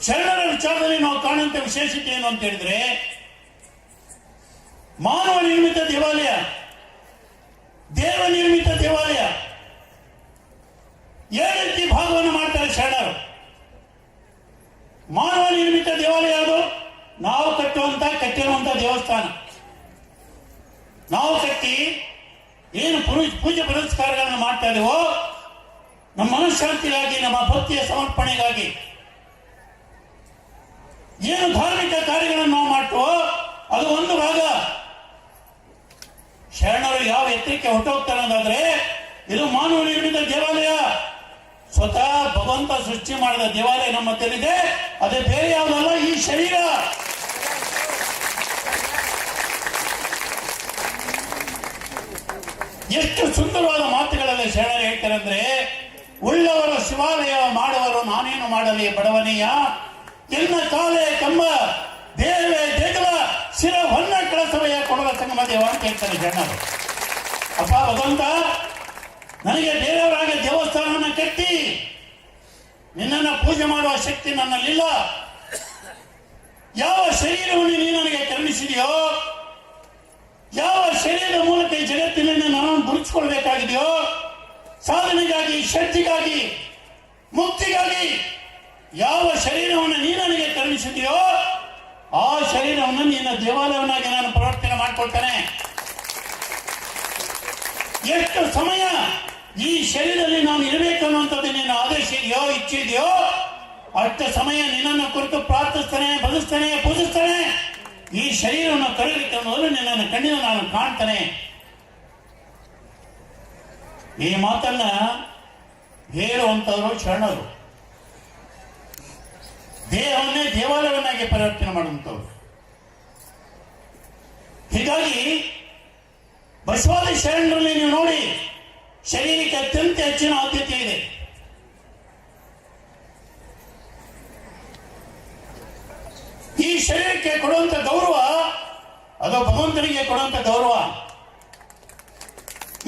ಶರಣರ ವಿಚಾರದಲ್ಲಿ ನಾವು ಕಾಣುವಂತ ವಿಶೇಷತೆ ಏನು ಅಂತ ಹೇಳಿದ್ರೆ, ಮಾನವ ನಿರ್ಮಿತ ದೇವಾಲಯ, ದೇವ ನಿರ್ಮಿತ ದೇವಾಲಯ, ಎರಡು ರೀತಿ ಭಾಗವನ್ನು ಮಾಡ್ತಾರೆ ಶರಣರು. ಮಾನವ ನಿರ್ಮಿತ ದೇವಾಲಯ ಅದು ನಾವು ಕಟ್ಟಿರುವಂತ ದೇವಸ್ಥಾನ. ನಾವು ಕಟ್ಟಿ ಏನು ಪೂಜೆ ಪುರಸ್ಕಾರಗಳನ್ನು ಮಾಡ್ತಾ ಇದೀವೋ, ನಮ್ಮ ಮನಃಶಾಂತಿಗಾಗಿ, ನಮ್ಮ ಭಕ್ತಿಯ ಸಮರ್ಪಣೆಗಾಗಿ ಏನು ಧಾರ್ಮಿಕ ಕಾರ್ಯಗಳನ್ನು ನಾವು ಮಾಡ್ತೀವೋ ಅದು ಒಂದು ಭಾಗ. ಶರಣರು ಯಾವ ಎತ್ತರಕ್ಕೆ ಹೊರಟೋಗ್ತಾರೆ ಅನ್ನೋದಾದ್ರೆ, ಇದು ಮಾನವ ನಿರ್ಮಿತ ದೇವಾಲಯ, ಸ್ವತಃ ಭಗವಂತ ಸೃಷ್ಟಿ ಮಾಡಿದ ದೇವಾಲಯ ನಮ್ಮ ಮಧ್ಯಲ್ಲಿದೆ. ಅದೇ ಬೇರೆ ಯಾವುದಲ್ಲ, ಈ ಶರೀರ. ಎಷ್ಟು ಸುಂದರವಾದ ಮಾತುಗಳಲ್ಲಿ ಶರಣರು ಹೇಳ್ತಾರೆ ಅಂದ್ರೆ, ಉಳ್ಳವರು ಶಿವಾಲಯ ಮಾಡುವರು ನಾನೇನು ಮಾಡಲಿ ಬಡವನೆಯ, ಎನ್ನ ಕಾಲೆ ಕಂಬ ದೇವೇ ದೇಗಲ ಶಿರ ಹೊನ್ನ ಕಳಸವಯ ಕೊಡಲ ಸಂಗಮ ದೇವ ಅಂತ ಹೇಳ್ತಾರೆ ಶರಣರು. ಅಪ್ಪ ಭಗವಂತ, ನನಗೆ ಬೇರೆಯವರಾಗಿ ದೇವಸ್ಥಾನವನ್ನು ಕಟ್ಟಿ ನಿನ್ನನ್ನು ಪೂಜೆ ಮಾಡುವ ಶಕ್ತಿ ನನ್ನಲ್ಲಿಲ್ಲ. ಯಾವ ಶರೀರವನ್ನು ನೀನು ನನಗೆ ಕರುಣಿಸಿದೆಯೋ, ಯಾವ ಶರೀರದ ಮೂಲಕ ಈ ಜಗತ್ತಿನಲ್ಲಿ ನಾನು ಗುರುತಿಸಿಕೊಳ್ಬೇಕಾಗಿದೆಯೋ, ಸಾಧನೆಗಾಗಿ, ಶಕ್ತಿಗಾಗಿ, ಮುಕ್ತಿಗಾಗಿ ಯಾವ ಶರೀರವನ್ನು ನೀನು ನನಗೆ ಕರುಣಿಸಿದೆಯೋ ಆ ಶರೀರವನ್ನು ನಿನ್ನ ದೇವಾಲಯವನ್ನಾಗಿ ನಾನು ಪ್ರವರ್ತನೆ ಮಾಡಿಕೊಳ್ತೇನೆ. ಎಷ್ಟು ಸಮಯ ಈ ಶರೀರದಲ್ಲಿ ನಾನು ಇರಬೇಕು ಅನ್ನುವಂಥದ್ದು ನಿನ್ನ ಆದೇಶ ಇದೆಯೋ, ಇಚ್ಛೆ ಇದೆಯೋ, ಅಷ್ಟು ಸಮಯ ನಿನ್ನನ್ನು ಕುರಿತು ಪ್ರಾರ್ಥಿಸ್ತೇನೆ, ಭಜಿಸ್ತೇನೆ, ಪೂಜಿಸ್ತೇನೆ. ಈ ಶರೀರವನ್ನು ಕರಗಲಿಕ್ಕೆ ಮೊದಲು ನಿನ್ನನ್ನು ಕಣ್ಣಿನ ನಾನು ಕಾಣ್ತೇನೆ. ಈ ಮಾತನ್ನ ಹೇಳುವಂತವರು ಶರಣರು. ದೇಹವನ್ನೇ ದೇವಾಲಯವನ್ನಾಗಿ ಪರಿವರ್ತನೆ ಮಾಡುವಂಥವ್ರು. ಹೀಗಾಗಿ ಬಸವಾದಿ ಶರಣರಲ್ಲಿ ನೀವು ನೋಡಿ, ಶರೀರಕ್ಕೆ ಅತ್ಯಂತ ಹೆಚ್ಚಿನ ಆದ್ಯತೆ ಇದೆ. ಈ ಶರೀರಕ್ಕೆ ಕೊಡುವಂತ ಗೌರವ ಅದು ಭಗವಂತನಿಗೆ ಕೊಡುವಂತ ಗೌರವ.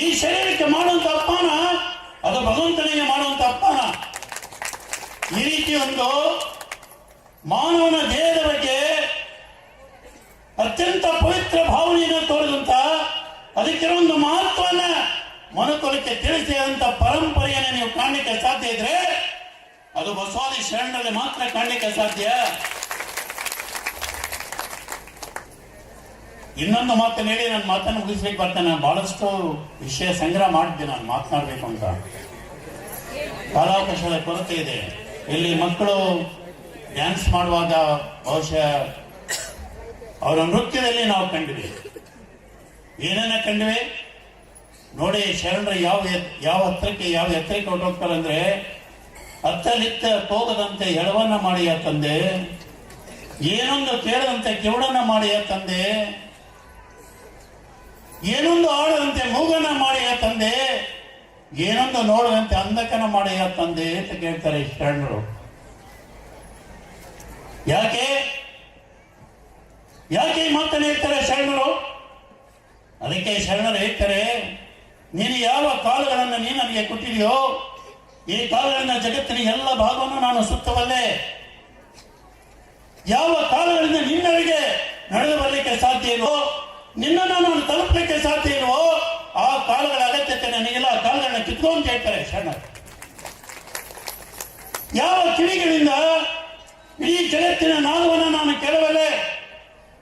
ಈ ಶರೀರಕ್ಕೆ ಮಾಡುವಂತ ಅಪಮಾನ ಅದು ಭಗವಂತನಿಗೆ ಮಾಡುವಂತ ಅಪಮಾನ. ಈ ರೀತಿ ಒಂದು ಮಾನವನ ದೇಹದ ಬಗ್ಗೆ ಅತ್ಯಂತ ಪವಿತ್ರ ಭಾವನೆಯನ್ನು ತೋರಿದಂತ, ಅದಕ್ಕಿರುವಂತ ಮಹತ್ವನ ಮನುಕುಲಕ್ಕೆ ತಿಳಿಸಿದಂತ ಪರಂಪರೆಯನ್ನು ನೀವು ಕಾಣಲಿಕ್ಕೆ ಸಾಧ್ಯ ಇದ್ರೆ ಅದು ಬಸವಾದಿ ಶರಣರಲ್ಲಿ ಮಾತ್ರ ಕಾಣಲಿಕ್ಕೆ ಸಾಧ್ಯ. ಇನ್ನೊಂದು ಮಾತನ್ನು ಹೇಳಿ ನನ್ನ ಮಾತನ್ನು ಮುಗಿಸ್ಬೇಕು ಬರ್ತೇನೆ. ಬಹಳಷ್ಟು ವಿಷಯ ಸಂಗ್ರಹ ಮಾಡಿದ್ದೆ ನಾನು ಮಾತನಾಡಬೇಕು ಅಂತ. ಕಾಲಾವಕಾಶದ ಕೊರತೆ ಇದೆ. ಇಲ್ಲಿ ಮಕ್ಕಳು ಡ್ಯಾನ್ಸ್ ಮಾಡುವಾಗ ಬಹುಶಃ ಅವರ ನೃತ್ಯದಲ್ಲಿ ನಾವು ಕಂಡಿವೆ. ಏನನ್ನ ಕಂಡಿವೆ ನೋಡಿ. ಶರಣರು ಯಾವ ಎತ್ತರಕ್ಕೆ ಹೊರಟೋಗ್ತಾರೆ ಅಂದ್ರೆ, ಅತ್ತಲಿತ್ತ ಹೋಗದಂತೆ ಎಳವನ್ನ ಮಾಡಿಯ ತಂದೆ, ಏನೊಂದು ಕೇಳದಂತೆ ಕಿವುಡನ್ನ ಮಾಡಿಯ ತಂದೆ, ಏನೊಂದು ಆಡದಂತೆ ಮೂಗನ್ನ ಮಾಡಿಯ ತಂದೆ, ಏನೊಂದು ನೋಡದಂತೆ ಅಂಧಕನ ಮಾಡಿಯ ತಂದೆ ಅಂತ ಕೇಳ್ತಾರೆ ಶರಣರು. ಯಾಕೆ ಈ ಮಾತನ್ನು ಹೇಳ್ತಾರೆ ಶರಣರು? ಅದಕ್ಕೆ ಶರಣರು ಹೇಳ್ತಾರೆ, ನೀನು ಯಾವ ಕಾಲುಗಳನ್ನು ನೀನು ನನಗೆ ಕೊಟ್ಟಿದೆಯೋ ಈ ಕಾಲಗಳಿಂದ ಜಗತ್ತಿನ ಎಲ್ಲ ಭಾಗವನ್ನು ನಾನು ಸುತ್ತಬಲ್ಲೆ. ಯಾವ ಕಾಲಗಳಿಂದ ನಿನ್ನವರಿಗೆ ನಡೆದು ಬರಲಿಕ್ಕೆ ಸಾಧ್ಯ ಇಲ್ವೋ, ನಿನ್ನನ್ನು ನಾನು ತಲುಪಲಿಕ್ಕೆ ಸಾಧ್ಯ ಇಲ್ವೋ ಆ ಕಾಲಗಳ ಅಗತ್ಯತೆ ನನಗಿಲ್ಲ. ಆ ಕಾಲಗಳನ್ನ ಕಿತ್ಕೊ ಅಂತ ಹೇಳ್ತಾರೆ ಶರಣರು. ಯಾವ ಕಿವಿಗಳಿಂದ ಈ ಜಗತ್ತಿನ ನಾದವನ್ನು ನಾನು ಕೇಳಬಲ್ಲೆ,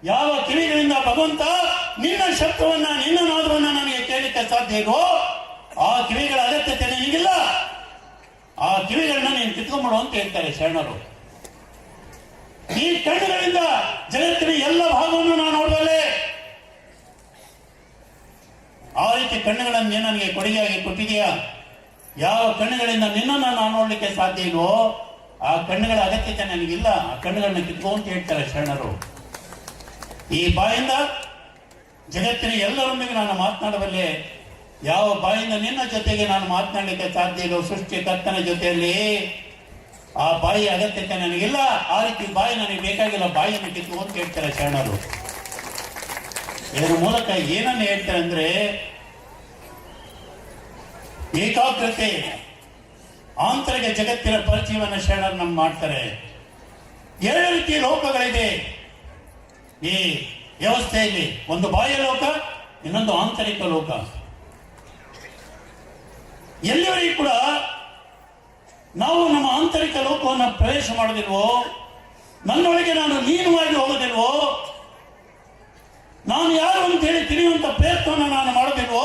ಯಾವ ಕಿವಿಗಳಿಂದ ಭಗವಂತ ನಿನ್ನ ಶಬ್ದವನ್ನ, ನಿನ್ನ ನಾದವನ್ನ ನನಗೆ ಕೇಳಲಿಕ್ಕೆ ಸಾಧ್ಯ ಇಲ್ವೋ ಆ ಕಿವಿಗಳ ಅಗತ್ಯತೆ ನನಗಿಲ್ಲ. ಆ ಕಿವಿಗಳನ್ನ ನೀನು ಕಿತ್ಕೊಂಡ್ಬಿಡು ಅಂತ ಹೇಳ್ತಾರೆ ಶರಣರು. ಈ ಕಣ್ಣುಗಳಿಂದ ಜಗತ್ತಿನ ಎಲ್ಲ ಭಾಗವನ್ನು ನಾನು ನೋಡಬಲ್ಲೆ. ಆ ರೀತಿ ಕಣ್ಣುಗಳನ್ನು ನೀನು ನನಗೆ ಕೊಡುಗೆಯಾಗಿ ಕೊಟ್ಟಿದೆಯಾ. ಯಾವ ಕಣ್ಣುಗಳಿಂದ ನಿನ್ನನ್ನು ನಾನು ನೋಡ್ಲಿಕ್ಕೆ ಸಾಧ್ಯ ಇಲ್ವೋ ಆ ಕಣ್ಣುಗಳ ಅಗತ್ಯತೆ ನನಗಿಲ್ಲ. ಆ ಕಣ್ಣುಗಳನ್ನ ಕಿತ್ಕೋ ಅಂತ ಹೇಳ್ತಾರೆ ಶರಣರು. ಈ ಬಾಯಿಂದ ಜಗತ್ತಿನ ಎಲ್ಲರೊಂದಿಗೆ ನಾನು ಮಾತನಾಡಬಲ್ಲೆ. ಯಾವ ಬಾಯಿಂದ ನಿನ್ನ ಜೊತೆಗೆ ನಾನು ಮಾತನಾಡಲಿಕ್ಕೆ ಸಾಧ್ಯ ಇಲ್ಲ ಸೃಷ್ಟಿಕರ್ತನ ಜೊತೆಯಲ್ಲಿ, ಆ ಬಾಯಿ ಅಗತ್ಯತೆ ನನಗಿಲ್ಲ. ಆ ರೀತಿ ಬಾಯಿ ನನಗೆ ಬೇಕಾಗಿಲ್ಲ, ಬಾಯಿಯನ್ನು ಕಿತ್ತು ಅಂತ ಹೇಳ್ತಾರೆ ಶರಣರು. ಇದರ ಮೂಲಕ ಏನನ್ನು ಹೇಳ್ತಾರೆ ಅಂದ್ರೆ, ಏಕಾಗ್ರತೆ, ಆಂತರಿಕ ಜಗತ್ತಿನ ಪರಿಚಯವನ್ನು ಶರಣರು ನಮ್ಗೆ ಮಾಡ್ತಾರೆ. ಎರಡು ರೀತಿಯ ಲೋಕಗಳಿದೆ ಈ ವ್ಯವಸ್ಥೆಯಲ್ಲಿ. ಒಂದು ಬಾಹ್ಯ ಲೋಕ, ಇನ್ನೊಂದು ಆಂತರಿಕ ಲೋಕ. ಎಲ್ಲಿವರೆಗೂ ಕೂಡ ನಾವು ನಮ್ಮ ಆಂತರಿಕ ಲೋಕವನ್ನು ಪ್ರವೇಶ ಮಾಡೋದಿಲ್ವೋ, ನನ್ನೊಳಗೆ ನಾನು ಲೀನವಾಗಿ ಹೋಗೋದಿಲ್ವೋ, ನಾನು ಯಾರು ಅಂತೇಳಿ ತಿಳಿಯುವಂತ ಪ್ರಯತ್ನವನ್ನು ನಾನು ಮಾಡೋದಿಲ್ವೋ,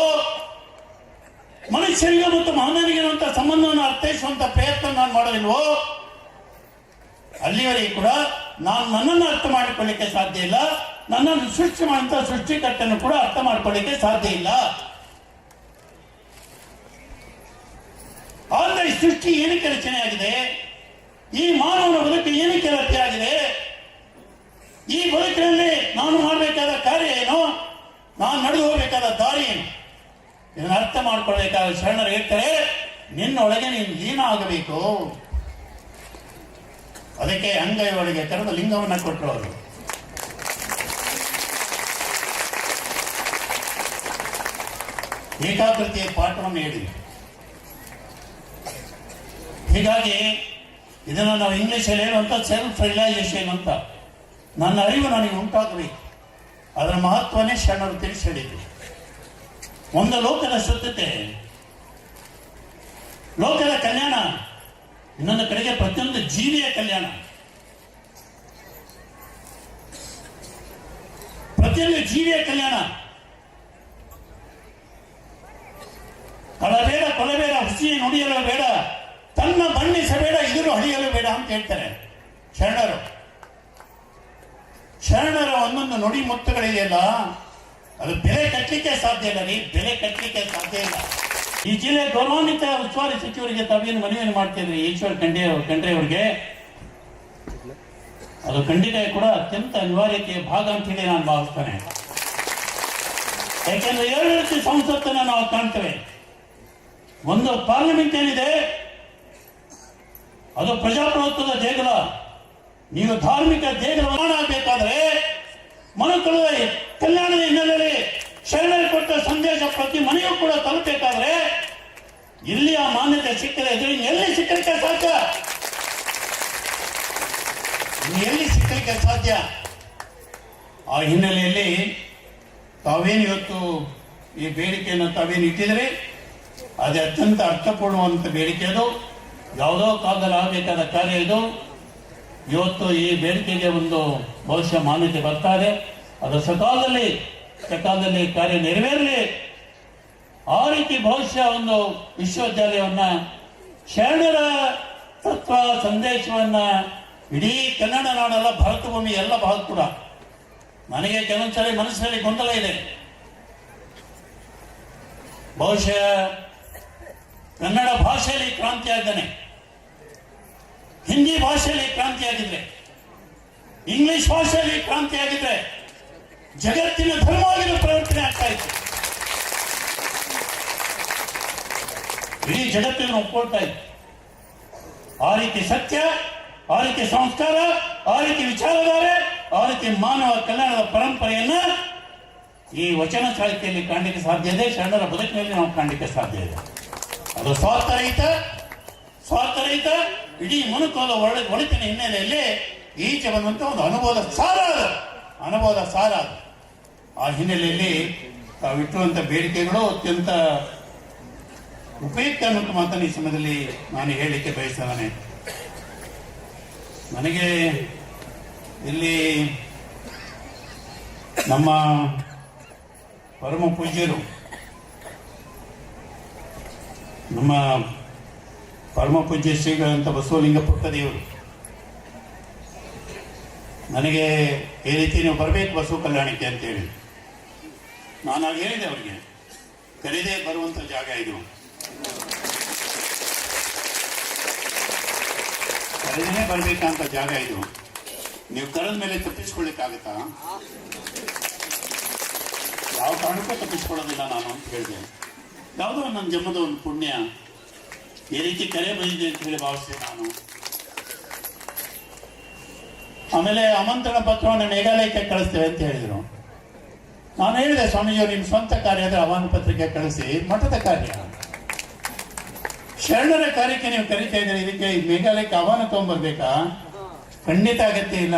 ಮನುಷ್ಯನಿಗೆ ಮತ್ತು ಮಾನವನಿಗಿರುವಂತಹ ಸಂಬಂಧವನ್ನು ಅರ್ಥೈಸುವಂತ ಪ್ರಯತ್ನ ನಾನು ಮಾಡೋದಿಲ್ವೋ, ಅಲ್ಲಿವರೆಗೂ ಕೂಡ ನಾನು ನನ್ನನ್ನು ಅರ್ಥ ಮಾಡಿಕೊಳ್ಳಿಕ್ಕೆ ಸಾಧ್ಯ ಇಲ್ಲ, ನನ್ನನ್ನು ಸೃಷ್ಟಿ ಮಾಡುವಂತಹ ಸೃಷ್ಟಿಕರ್ತನ್ನು ಕೂಡ ಅರ್ಥ ಮಾಡಿಕೊಳ್ಳಿಕ್ಕೆ ಸಾಧ್ಯ ಇಲ್ಲ. ಆದರೆ ಈ ಸೃಷ್ಟಿ ಏನಕ್ಕೆ ರಚನೆ ಆಗಿದೆ, ಈ ಮಾನವನ ಬದುಕು ಏನಕ್ಕೆ ರಚನೆ ಆಗಿದೆ, ಈ ಬದುಕಿನಲ್ಲಿ ನಾನು ಮಾಡಬೇಕಾದ ಕಾರ್ಯ ಏನು, ನಾನು ನಡೆದು ಹೋಗಬೇಕಾದ ದಾರಿ ಏನು, ಇದನ್ನು ಅರ್ಥ ಮಾಡ್ಕೊಳ್ಬೇಕಾದ ಶರಣರು ಹೇಳ್ತಾರೆ, ನಿನ್ನೊಳಗೆ ನೀನು ಲೀನ ಆಗಬೇಕು. ಅದಕ್ಕೆ ಅಂಗೈ ಒಳಗೆ ಕರೆದು ಲಿಂಗವನ್ನು ಕೊಟ್ಟರು ಅವರು. ಏಕಾಗ್ರತೆಯ ಪಾಠವನ್ನು ಹೇಳಿ. ಹೀಗಾಗಿ ಇದನ್ನು ನಾವು ಇಂಗ್ಲಿಷಲ್ಲಿ ಹೇಳುವಂತ ಸೆಲ್ಫ್ ರಿಯಲೈಸೇಷನ್ ಅಂತ. ನನ್ನ ಅರಿವು ನನಗೆ ಉಂಟಾಗಬೇಕು, ಅದರ ಮಹತ್ವನೇ ಶರಣರು ತಿಳಿಸಿ ಹೇಳಿದ್ರು. ಒಂದು ಲೋಕದ ಶುದ್ಧತೆ, ಲೋಕದ ಕಲ್ಯಾಣ, ಇನ್ನೊಂದು ಕಡೆಗೆ ಪ್ರತಿಯೊಂದು ಜೀವಿಯ ಕಲ್ಯಾಣ. ಪ್ರತಿಯೊಂದು ಜೀವಿಯ ಕಲ್ಯಾಣ. ಕಳಬೇಡ, ಕೊಲಬೇಡ, ಹುಸಿ ನುಡಿಯಲು ಬೇಡ, ತನ್ನ ಬಣ್ಣಿಸಬೇಡ, ಇದುರು ಹಳಿಯಲು ಬೇಡ ಅಂತ ಹೇಳ್ತಾರೆ ಶರಣರು. ಶರಣರ ಒಂದೊಂದು ನುಡಿ ಮುತ್ತುಗಳಿದೆಯಲ್ಲ, ಅದು ಬೆಲೆ ಕಟ್ಟಲಿಕ್ಕೆ ಸಾಧ್ಯ ಇಲ್ಲ ರೀ, ಬೆಲೆ ಕಟ್ಟಲಿಕ್ಕೆ ಸಾಧ್ಯ ಇಲ್ಲ. ಈ ಜಿಲ್ಲೆ ಗೌರವಾನ್ವಿತ ಉಸ್ತುವಾರಿ ಸಚಿವರಿಗೆ ತಾವೇನು ಮನವಿಯನ್ನು ಮಾಡ್ತಿದ್ರಿ ಈಶ್ವರ್ ಖಂಡ್ರೆ ಅವರಿಗೆ, ಅದು ಖಂಡಿತ ಕೂಡ ಅತ್ಯಂತ ಅನಿವಾರ್ಯತೆಯ ಭಾಗ ಅಂತ ಹೇಳಿ ನಾನು ಭಾವಿಸ್ತೇನೆ. ಯಾಕೆಂದ್ರೆ ಎರಡು ರೀತಿ ಸಂಸತ್ತನ್ನು ನಾವು ಕಾಣ್ತೇವೆ. ಒಂದು ಪಾರ್ಲಿಮೆಂಟ್ ಏನಿದೆ ಅದು ಪ್ರಜಾಪ್ರಭುತ್ವದ ದೇಗುಲ. ನೀವು ಧಾರ್ಮಿಕ ದೇಗುಲ ಆಗಬೇಕಾದ್ರೆ, ಮನುಕುಲದ ಕಲ್ಯಾಣದ ಹಿನ್ನೆಲೆಯಲ್ಲಿ ಶರಣರು ಕೊಟ್ಟ ಸಂದೇಶ ಪ್ರತಿ ಮನೆಯೂ ಕೂಡ ತಲುಪಬೇಕಾದ್ರೆ ಇಲ್ಲಿ ಆ ಮಾನ್ಯತೆ ಸಿಕ್ಕದೆ ಎದುರು ಎಲ್ಲಿ ಸಿಕ್ಕಲಿಕ್ಕೆ ಸಾಧ್ಯ, ಎಲ್ಲಿ ಸಿಕ್ಕಲಿಕ್ಕೆ ಸಾಧ್ಯ? ಆ ಹಿನ್ನೆಲೆಯಲ್ಲಿ ತಾವೇನು ಇವತ್ತು ಈ ಬೇಡಿಕೆಯನ್ನು ತಾವೇನು ಇಟ್ಟಿದ್ರೆ ಅದೇ ಅತ್ಯಂತ ಅರ್ಥಪೂರ್ಣವಾದಂಥ ಬೇಡಿಕೆ. ಅದು ಯಾವುದೋ ಕಾಲದಲ್ಲಿ ಆಗಬೇಕಾದ ಕಾರ್ಯ ಇದು. ಇವತ್ತು ಈ ಬೇಡಿಕೆಗೆ ಒಂದು ಬಹುಶಃ ಮಾನ್ಯತೆ ಬರ್ತಾ ಇದೆ. ಅದು ಸಕಾಲದಲ್ಲಿ ಕಾರ್ಯ ನೆರವೇರಲಿ. ಆ ರೀತಿ ಬಹುಶಃ ಒಂದು ವಿಶ್ವವಿದ್ಯಾಲಯವನ್ನ, ಶರಣರ ತತ್ವ ಸಂದೇಶವನ್ನ ಇಡೀ ಕನ್ನಡ ನಾಡಲ್ಲ, ಭಾರತ ಭೂಮಿ ಎಲ್ಲ ಭಾಗ ಕೂಡ. ನನಗೆ ಕೆಲವೊಂದ್ಸರಿ ಮನಸ್ಸಿನಲ್ಲಿ ಗೊಂದಲ ಇದೆ. ಬಹುಶಃ ಕನ್ನಡ ಭಾಷೆಯಲ್ಲಿ ಕ್ರಾಂತಿ ಆಗಿದ್ದಾನೆ, ಹಿಂದಿ ಭಾಷೆಯಲ್ಲಿ ಕ್ರಾಂತಿ ಆಗಿದ್ರೆ, ಇಂಗ್ಲಿಷ್ ಭಾಷೆಯಲ್ಲಿ ಕ್ರಾಂತಿ ಆಗಿದ್ರೆ ಜಗತ್ತಿನ ಧರ್ಮವಾಗಿನ ಪರಿವರ್ತನೆ ಆಗ್ತಾ ಇತ್ತು. ಇಡೀ ಜಗತ್ತಿನ ಒಪ್ಕೊಳ್ತಾ ಇತ್ತು. ಆ ರೀತಿ ಸತ್ಯ, ಆ ರೀತಿ ಸಂಸ್ಕಾರ, ಆ ರೀತಿ ವಿಚಾರಧಾರೆ, ಆ ರೀತಿ ಮಾನವ ಕಲ್ಯಾಣದ ಪರಂಪರೆಯನ್ನ ಈ ವಚನ ಸಾಹಿತ್ಯದಲ್ಲಿ ಕಾಣಲಿಕ್ಕೆ ಸಾಧ್ಯ ಇದೆ. ಶರಣರ ಬದುಕಿನಲ್ಲಿ ನಾವು ಕಾಣಲಿಕ್ಕೆ ಸಾಧ್ಯ ಇದೆ. ಅದು ಸ್ವಾರ್ಥರಹಿತ ಇಡೀ ಮನುಕುಲದ ಒಳಿತಿನ ಹಿನ್ನೆಲೆಯಲ್ಲಿ ಈಚೆ ಬಂದಂತ ಒಂದು ಅನುಭವದ ಸಾರ ಅದು. ಆ ಹಿನ್ನೆಲೆಯಲ್ಲಿ ತಾವಿಟ್ಟುವಂತ ಬೇಡಿಕೆಗಳು ಅತ್ಯಂತ ಉಪಯುಕ್ತ ಅನ್ನುವಂಥ ಮಾತನ್ನು ಈ ಸಮಯದಲ್ಲಿ ನಾನು ಹೇಳಲಿಕ್ಕೆ ಬಯಸ್ತೇನೆ. ನನಗೆ ಇಲ್ಲಿ ನಮ್ಮ ಪರಮ ಪೂಜ್ಯರು, ನಮ್ಮ ಪರಮ ಪೂಜ್ಯ ಶ್ರೀಗಳಂತ ಬಸವಲಿಂಗ ಪುಟ್ಟದೇವರು ನನಗೆ ಈ ರೀತಿ ನೀವು ಬರಬೇಕು ಬಸವ ಕಲ್ಯಾಣಕ್ಕೆ ಅಂತೇಳಿ ನಾನು ಆಗ ಹೇಳಿದೆ ಅವರಿಗೆ, ಕರೆದೇ ಬರುವಂತ ಜಾಗ ಇದು, ಕರೆದೇ ಬರ್ಬೇಕಂತ ಜಾಗ ಇದು, ನೀವು ಕರೆದ ಮೇಲೆ ತಪ್ಪಿಸ್ಕೊಳ್ಳಿಕ್ಕಾಗತ್ತಾ? ಯಾವ ಕಾರಣಕ್ಕೂ ತಪ್ಪಿಸ್ಕೊಳ್ಳೋದಿಲ್ಲ ನಾನು ಅಂತ ಹೇಳಿದೆ. ಯಾವುದೋ ನನ್ನ ಜನ್ಮದ ಒಂದು ಪುಣ್ಯ, ಈ ರೀತಿ ಕರೆ ಬಂದಿದೆ ಅಂತ ಹೇಳಿ ಭಾವಿಸ್ತೇನೆ ನಾನು. ಆಮೇಲೆ ಆಮಂತ್ರಣ ಪತ್ರವನ್ನು ಮೇಘಾಲಯಕ್ಕೆ ಕಳಿಸ್ತೇವೆ ಅಂತ ಹೇಳಿದರು. ನಾನು ಹೇಳಿದೆ, ಸ್ವಾಮೀಜಿಯವರು ನಿಮ್ಮ ಸ್ವಂತ ಕಾರ್ಯ ಆದರೆ ಆಹ್ವಾನ ಪತ್ರಿಕೆ ಕಳಿಸಿ, ಮಠದ ಕಾರ್ಯ ಶರಣರ ಕಾರ್ಯಕ್ಕೆ ನೀವು ಕರಿತಾ ಇದ್ದೀರಿ, ಇದಕ್ಕೆ ಮೇಘಾಲಯಕ್ಕೆ ಆಹ್ವಾನ ತಗೊಂಡ್ಬರ್ಬೇಕಾ? ಖಂಡಿತ ಅಗತ್ಯ ಇಲ್ಲ.